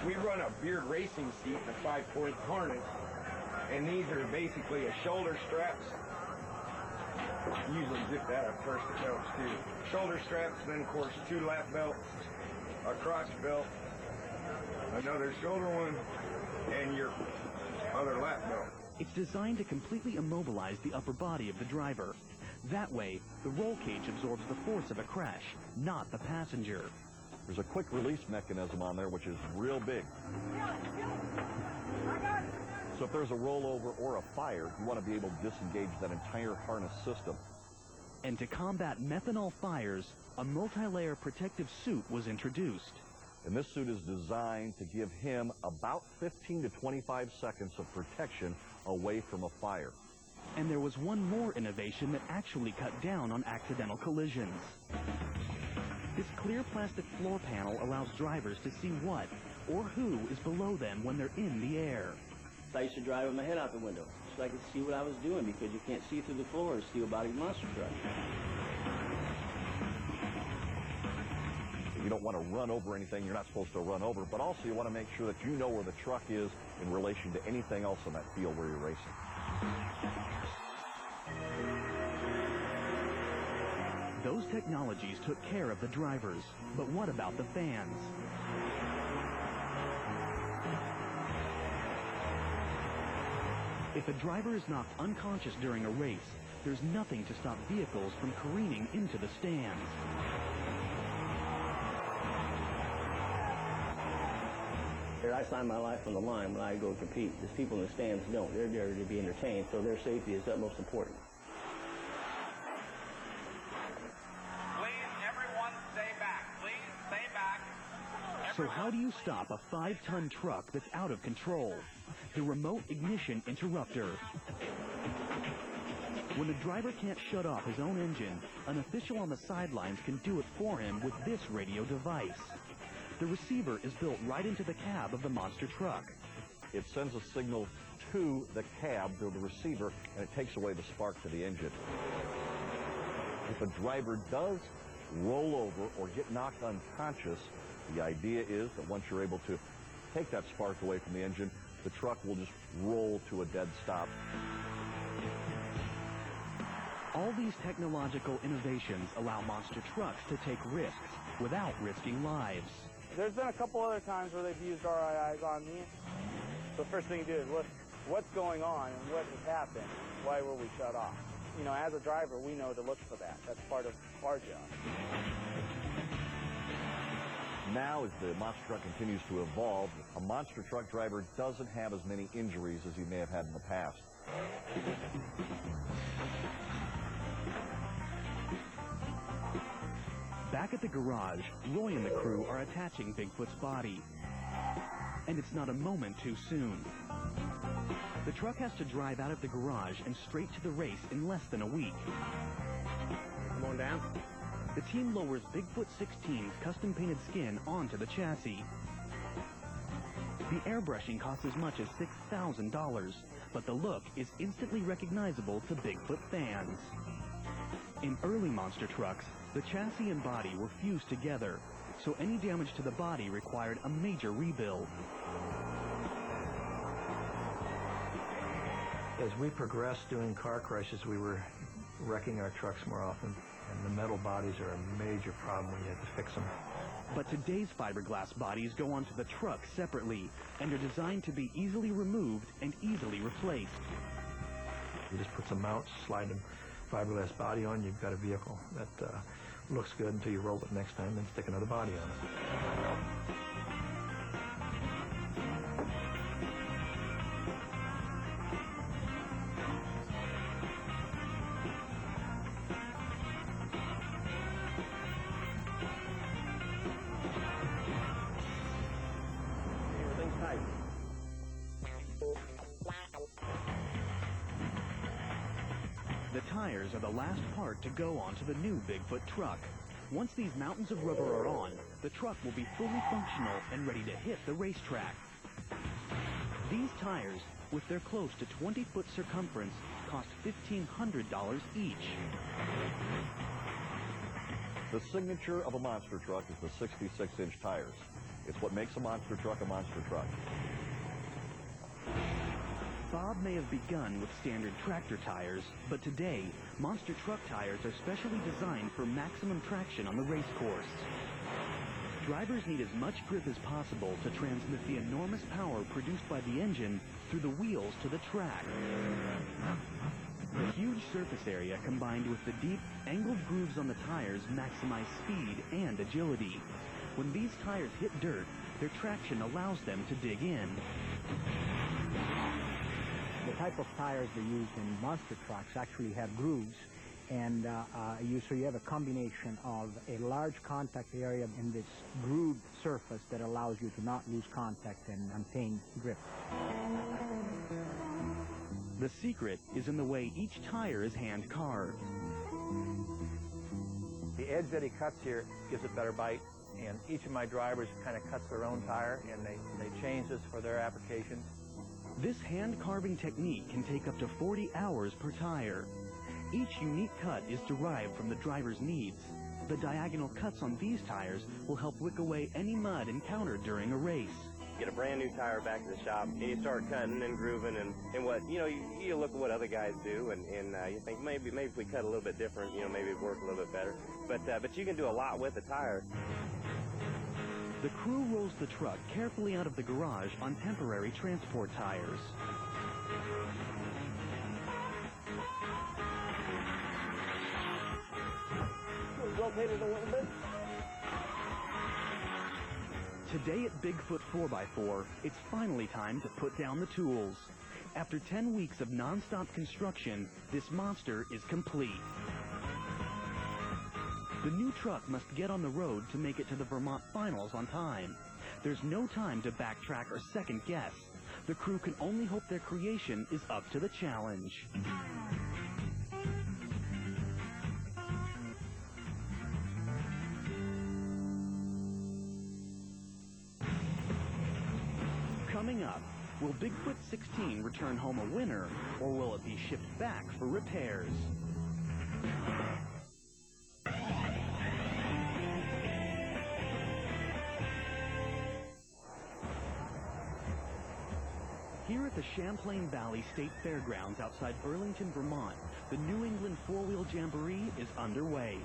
We run a beard racing seat and a 5-point harness, and these are basically a shoulder straps. Usually zip that up first, it helps too. Shoulder straps, then of course 2 lap belts, a cross belt, another shoulder one, and your other lap belt. It's designed to completely immobilize the upper body of the driver. That way, the roll cage absorbs the force of a crash, not the passenger. There's a quick release mechanism on there, which is real big. So if there's a rollover or a fire, you want to be able to disengage that entire harness system. And to combat methanol fires, a multi-layer protective suit was introduced. And this suit is designed to give him about 15 to 25 seconds of protection away from a fire. And there was one more innovation that actually cut down on accidental collisions. This clear plastic floor panel allows drivers to see what or who is below them when they're in the air. I used to drive with my head out the window so I could see what I was doing, because you can't see through the floor of a steel-bodied monster truck. You don't want to run over anything you're not supposed to run over, but also you want to make sure that you know where the truck is in relation to anything else on that field where you're racing. Those technologies took care of the drivers, but what about the fans? If a driver is knocked unconscious during a race, there's nothing to stop vehicles from careening into the stands. I sign my life on the line when I go compete. These people in the stands don't. They're there to be entertained, so their safety is utmost important. Please, everyone, stay back. Please, stay back. So how do you stop a 5-ton truck that's out of control? The remote ignition interrupter. When the driver can't shut off his own engine, an official on the sidelines can do it for him with this radio device. The receiver is built right into the cab of the monster truck. It sends a signal to the cab, to the receiver, and it takes away the spark to the engine. If a driver does roll over or get knocked unconscious, the idea is that once you're able to take that spark away from the engine, the truck will just roll to a dead stop. All these technological innovations allow monster trucks to take risks without risking lives. There's been a couple other times where they've used RIIs on me. The first thing you do is look what's going on and what has happened. Why were we shut off? You know, as a driver, we know to look for that. That's part of our job. Now, as the monster truck continues to evolve, a monster truck driver doesn't have as many injuries as he may have had in the past. Back at the garage, Roy and the crew are attaching Bigfoot's body. And it's not a moment too soon. The truck has to drive out of the garage and straight to the race in less than a week. Come on down. The team lowers Bigfoot 16's custom-painted skin onto the chassis. The airbrushing costs as much as $6,000, but the look is instantly recognizable to Bigfoot fans. In early monster trucks, the chassis and body were fused together, so any damage to the body required a major rebuild. As we progressed doing car crashes, we were wrecking our trucks more often, and the metal bodies are a major problem when you have to fix them. But today's fiberglass bodies go onto the truck separately, and are designed to be easily removed and easily replaced. You just put some mounts, slide the fiberglass body on, you've got a vehicle that looks good until you roll it next time, then stick another body on it. The tires are the last part to go onto the new Bigfoot truck. Once these mountains of rubber are on, the truck will be fully functional and ready to hit the racetrack. These tires, with their close to 20-foot circumference, cost $1,500 each. The signature of a monster truck is the 66-inch tires. It's what makes a monster truck a monster truck. Bob may have begun with standard tractor tires, but today, monster truck tires are specially designed for maximum traction on the race course. Drivers need as much grip as possible to transmit the enormous power produced by the engine through the wheels to the track. The huge surface area combined with the deep, angled grooves on the tires maximize speed and agility. When these tires hit dirt, their traction allows them to dig in. The type of tires they use in monster trucks actually have grooves, and so you have a combination of a large contact area in this grooved surface that allows you to not lose contact and maintain grip. The secret is in the way each tire is hand carved. The edge that he cuts here gives it better bite, and each of my drivers kind of cuts their own tire, and they change this for their applications. This hand carving technique can take up to 40 hours per tire. Each unique cut is derived from the driver's needs. The diagonal cuts on these tires will help wick away any mud encountered during a race. Get a brand new tire back to the shop, and you start cutting and grooving, and what, you look at what other guys do, and you think maybe if we cut a little bit different, maybe it'd work a little bit better. But you can do a lot with a tire. The crew rolls the truck carefully out of the garage on temporary transport tires. Rotate it a little bit. Today at Bigfoot 4x4, it's finally time to put down the tools. After 10 weeks of non-stop construction, this monster is complete. The new truck must get on the road to make it to the Vermont finals on time. There's no time to backtrack or second guess. The crew can only hope their creation is up to the challenge. Coming up, will Bigfoot 16 return home a winner, or will it be shipped back for repairs? Here at the Champlain Valley State Fairgrounds outside Burlington, Vermont, the New England Four-Wheel Jamboree is underway.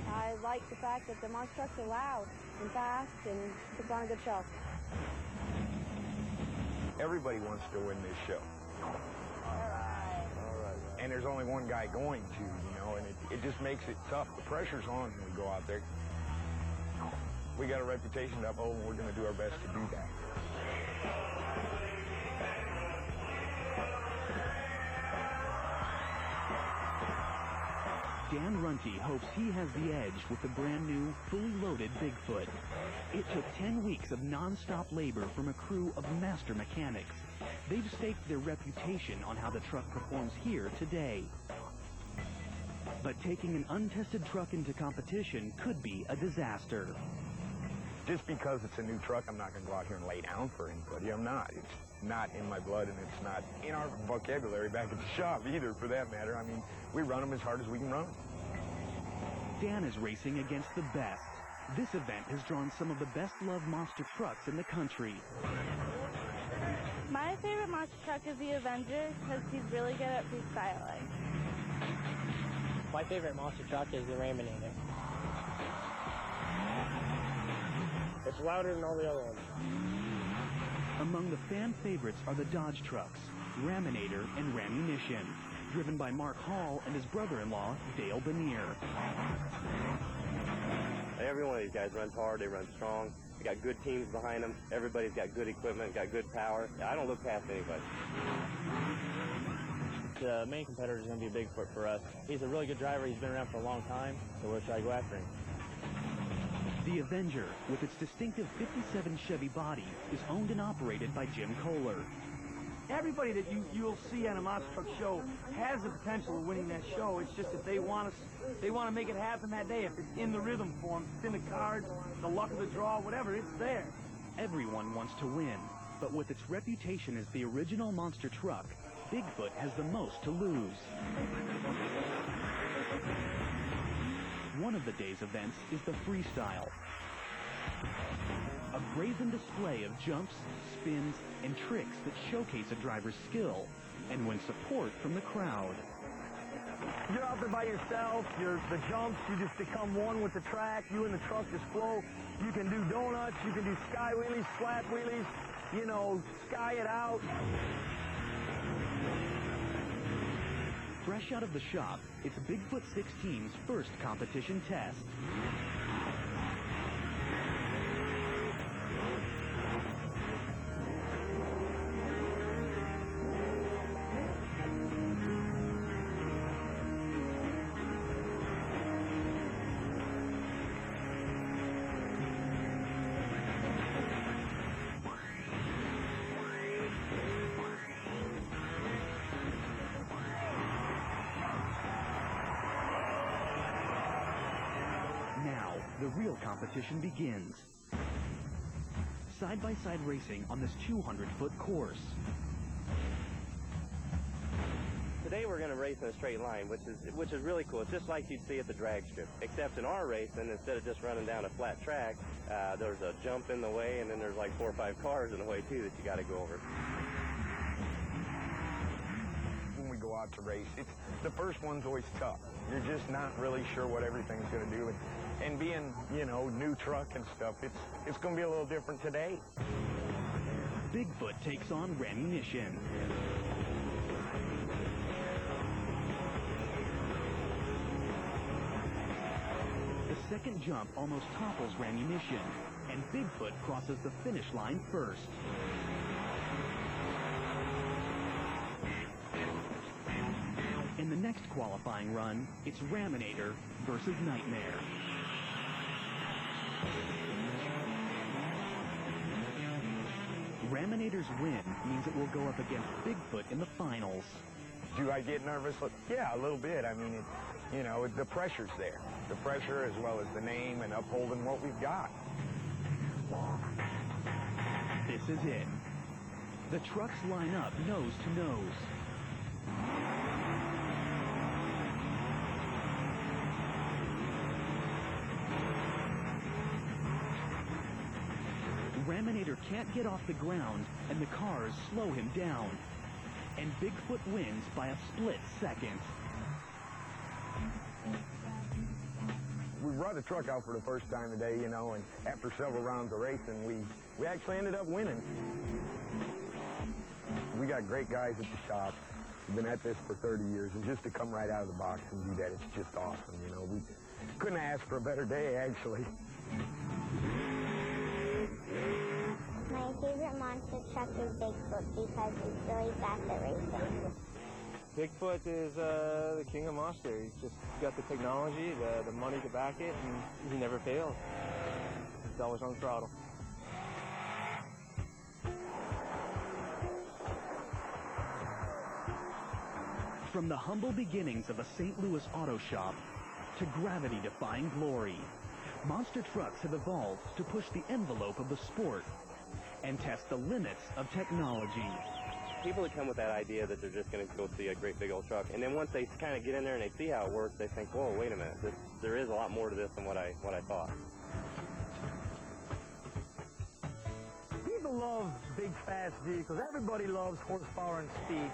I like the fact that the monster trucks are loud and fast and puts on a good show. Everybody wants to win this show. All right. And there's only one guy going to, and it just makes it tough. The pressure's on when we go out there. We got a reputation to uphold, and we're going to do our best to do that. Dan Runte hopes he has the edge with the brand new, fully loaded Bigfoot. It took 10 weeks of non-stop labor from a crew of master mechanics. They've staked their reputation on how the truck performs here today. But taking an untested truck into competition could be a disaster. Just because it's a new truck, I'm not going to go out here and lay down for anybody. I'm not. It's not in my blood, and it's not in our vocabulary back at the shop either, for that matter. I mean, we run them as hard as we can run them. Dan is racing against the best. This event has drawn some of the best-loved monster trucks in the country. My favorite monster truck is the Avenger because he's really good at freestyling. My favorite monster truck is the Raminator. It's louder than all the other ones. Among the fan favorites are the Dodge trucks, Raminator and Ramunition, driven by Mark Hall and his brother-in-law, Dale Benier. Every one of these guys runs hard, they run strong. They got good teams behind them. Everybody's got good equipment, got good power. I don't look past anybody. The main competitor is going to be Bigfoot for us. He's a really good driver. He's been around for a long time, so we'll try to go after him. The Avenger, with its distinctive 57 Chevy body, is owned and operated by Jim Kohler. Everybody that you'll see on a monster truck show has the potential of winning that show. It's just that they want to make it happen that day. If it's in the rhythm form, it's in the cards, the luck of the draw, whatever, it's there. Everyone wants to win, but with its reputation as the original monster truck, Bigfoot has the most to lose. one of the day's events is the freestyle. A brazen display of jumps, spins, and tricks that showcase a driver's skill and win support from the crowd. You're out there by yourself, the jumps, you just become one with the track, you and the truck just flow. You can do donuts, you can do sky wheelies, flat wheelies, you know, sky it out. Fresh out of the shop, it's Bigfoot 16's first competition test. Now, the real competition begins. Side-by-side racing on this 200-foot course. Today we're going to race in a straight line, which is really cool. It's just like you'd see at the drag strip, except in our racing, instead of just running down a flat track, there's a jump in the way, and then there's like 4 or 5 cars in the way too that you got to go over. When we go out to race, the first one's always tough. You're just not really sure what everything's going to do. And being, you know, new truck and stuff, it's going to be a little different today. Bigfoot takes on Rammunition. The second jump almost topples Rammunition, and Bigfoot crosses the finish line first. In the next qualifying run, it's Raminator versus Nightmare. Raminator's win means it will go up against Bigfoot in the finals. Do I get nervous? Yeah, a little bit. I mean, you know, the pressure's there. The pressure as well as the name and upholding what we've got. This is it. The trucks line up nose to nose. Raminator can't get off the ground, and the cars slow him down. And Bigfoot wins by a split second. We brought the truck out for the first time today, you know, and after several rounds of racing, we actually ended up winning. We got great guys at the shop. We've been at this for 30 years, and just to come right out of the box and do that, it's just awesome, you know. We couldn't ask for a better day, actually. My favorite monster truck is Bigfoot because he's really fast at racing. Bigfoot is the king of monster. He's just got the technology, the money to back it, and he never fails. He's always on the throttle. From the humble beginnings of a St. Louis auto shop to gravity-defying glory, monster trucks have evolved to push the envelope of the sport and test the limits of technology. People that come with that idea that they're just going to go see a great big old truck, and then once they kind of get in there and they see how it works, they think, whoa, wait a minute, there is a lot more to this than what I thought. People love big, fast vehicles. Everybody loves horsepower and speed.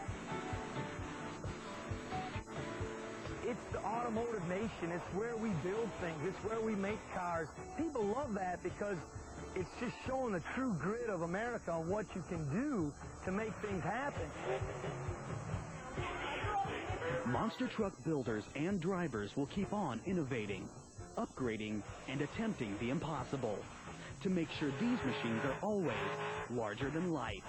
It's the automotive nation. It's where we build things. It's where we make cars. People love that because it's just showing the true grit of America on what you can do to make things happen. Monster truck builders and drivers will keep on innovating, upgrading, and attempting the impossible to make sure these machines are always larger than life.